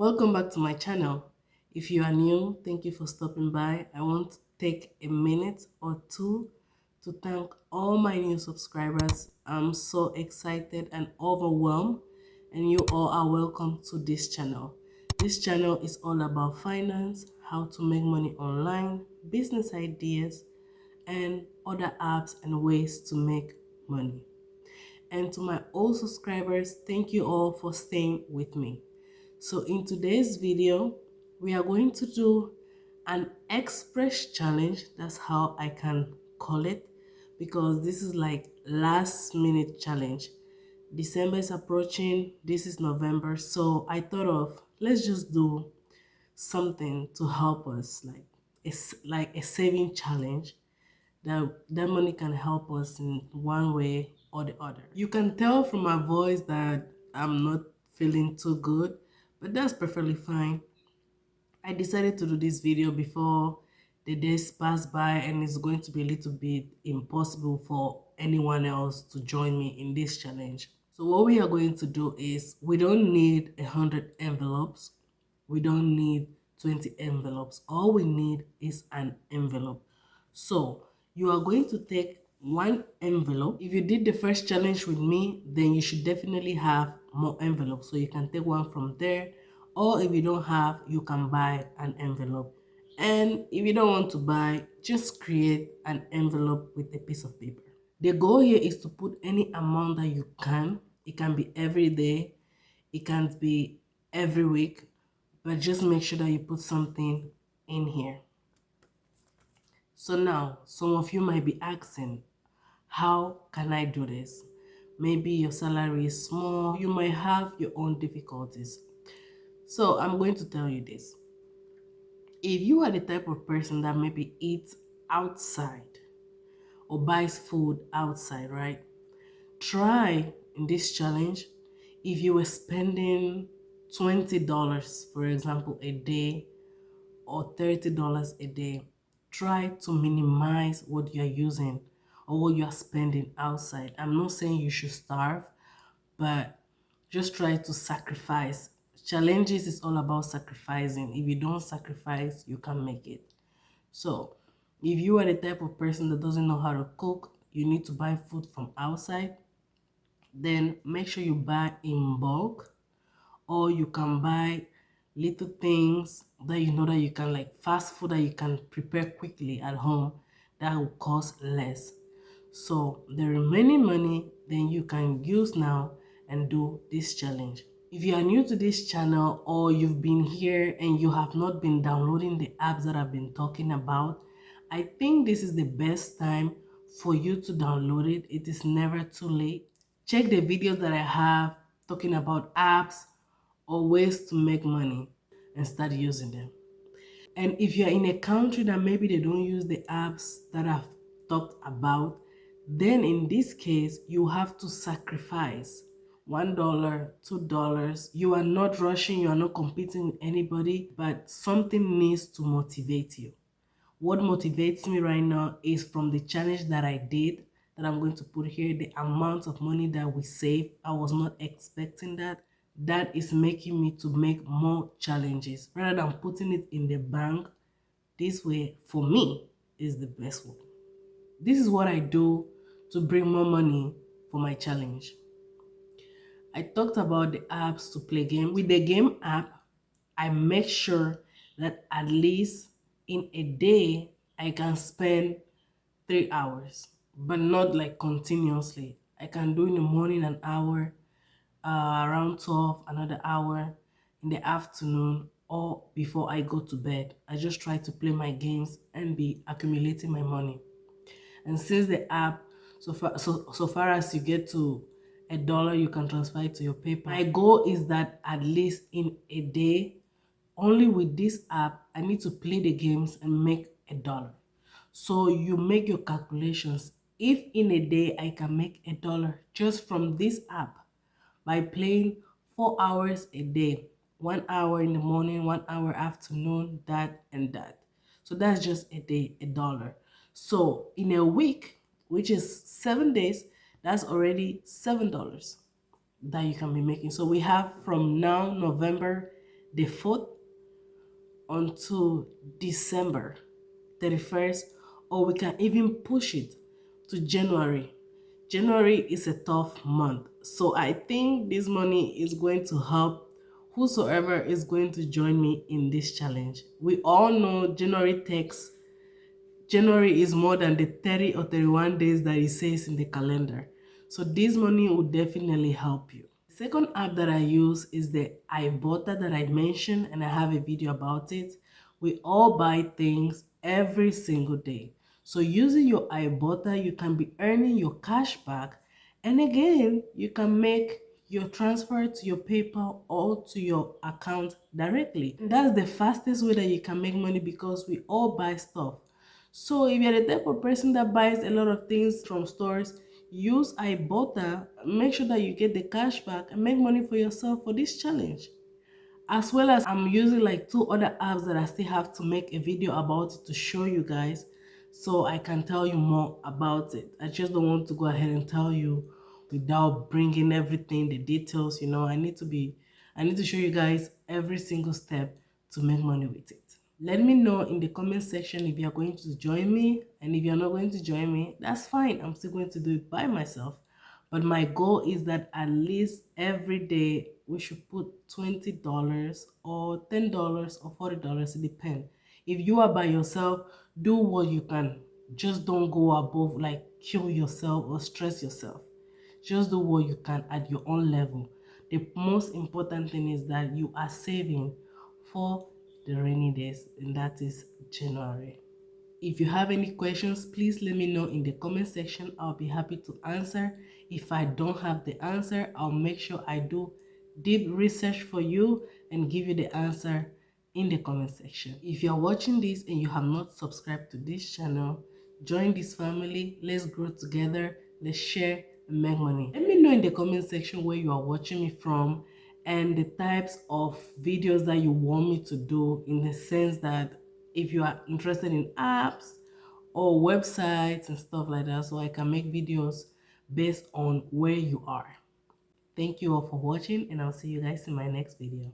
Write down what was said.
Welcome back to my channel. If you are new, thank you for stopping by. I want to take a minute or two to thank all my new subscribers. I'm so excited and overwhelmed, and you all are welcome to this channel. This channel is all about finance, how to make money online, business ideas, and other apps and ways to make money. And to my old subscribers, thank you all for staying with me. So in today's video, we are going to do an express challenge. That's how I can call it, because this is like last minute challenge. December is approaching, this is November, so I thought of let's just do something to help us, like a saving challenge that money can help us in one way or the other. You can tell from my voice that I'm not feeling too good, but that's perfectly fine. I decided to do this video before the days pass by, and it's going to be a little bit impossible for anyone else to join me in this challenge. So what we are going to do is, we don't need 100 envelopes. We don't need 20 envelopes. All we need is an envelope. So you are going to take one envelope. If you did the first challenge with me, then you should definitely have more envelopes. So you can take one from there, or if you don't have, you can buy an envelope. And if you don't want to buy, just create an envelope with a piece of paper. The goal here is to put any amount that you can. It can be every day, it can be every week, but just make sure that you put something in here. So now, some of you might be asking, how can I do this? Maybe your salary is small, you might have your own difficulties. So I'm going to tell you this. If you are the type of person that maybe eats outside or buys food outside, right? Try in this challenge, if you were spending $20, for example, a day, or $30 a day, try to minimize what you're using or what you're spending outside. I'm not saying you should starve, but just try to sacrifice. Challenges is all about sacrificing. If you don't sacrifice, you can't make it. So if you are the type of person that doesn't know how to cook, you need to buy food from outside, then make sure you buy in bulk, or you can buy little things that you know that you can, like fast food that you can prepare quickly at home, that will cost less. So the remaining money then you can use now and do this challenge. If you are new to this channel, or you've been here and you have not been downloading the apps that I've been talking about, I think this is the best time for you to download it. It is never too late. Check the videos that I have talking about apps or ways to make money and start using them. And if you're in a country that maybe they don't use the apps that I've talked about, then in this case, you have to sacrifice $1, $2. You are not rushing, you are not competing with anybody, but something needs to motivate you. What motivates me right now is from the challenge that I did, that I'm going to put here, the amount of money that we save. I was not expecting that. That is making me to make more challenges rather than putting it in the bank. This way, for me, is the best way. This is what I do to bring more money for my challenge. I talked about the apps to play games. With the game app, I make sure that at least in a day, I can spend 3 hours, but not like continuously. I can do in the morning an hour, around 12, another hour, in the afternoon, or before I go to bed. I just try to play my games and be accumulating my money. And since the app, so far as you get to $1, you can transfer it to your PayPal. My goal is that at least in a day, only with this app, I need to play the games and make $1. So you make your calculations. If in a day I can make $1 just from this app by playing 4 hours a day, 1 hour in the morning, 1 hour afternoon, that and that. So that's just a day, $1. So in a week, which is 7 days, that's already $7 that you can be making. So we have from now, November, the 4th until December 31st, or we can even push it to January. January is a tough month, so I think this money is going to help whosoever is going to join me in this challenge. We all know January is more than the 30 or 31 days that it says in the calendar. So this money will definitely help you. The second app that I use is the iBota that I mentioned, and I have a video about it. We all buy things every single day. So using your iBota, you can be earning your cash back, and again, you can make your transfer to your PayPal or to your account directly. And that's the fastest way that you can make money because we all buy stuff. So if you're the type of person that buys a lot of things from stores, use iBota, make sure that you get the cash back and make money for yourself for this challenge. As well as I'm using like 2 other apps that I still have to make a video about it to show you guys so I can tell you more about it. I just don't want to go ahead and tell you without bringing everything, the details, I need to show you guys every single step to make money with it. Let me know in the comment section if you're going to join me, and if you're not going to join me, that's fine. I'm still going to do it by myself. But my goal is that at least every day we should put $20 or $10 or $40, it depends. If you are by yourself, do what you can. Just don't go above, like kill yourself or stress yourself. Just do what you can at your own level. The most important thing is that you are saving for the rainy days, and that is January. If you have any questions, please let me know in the comment section. I'll be happy to answer. If I don't have the answer, I'll make sure I do deep research for you and give you the answer in the comment section. If you're watching this and you have not subscribed to this channel, join this family. Let's grow together. Let's share and make money. Let me know in the comment section where you are watching me from and the types of videos that you want me to do, in the sense that if you are interested in apps or websites and stuff like that, so I can make videos based on where you are. Thank you all for watching, and I'll see you guys in my next video.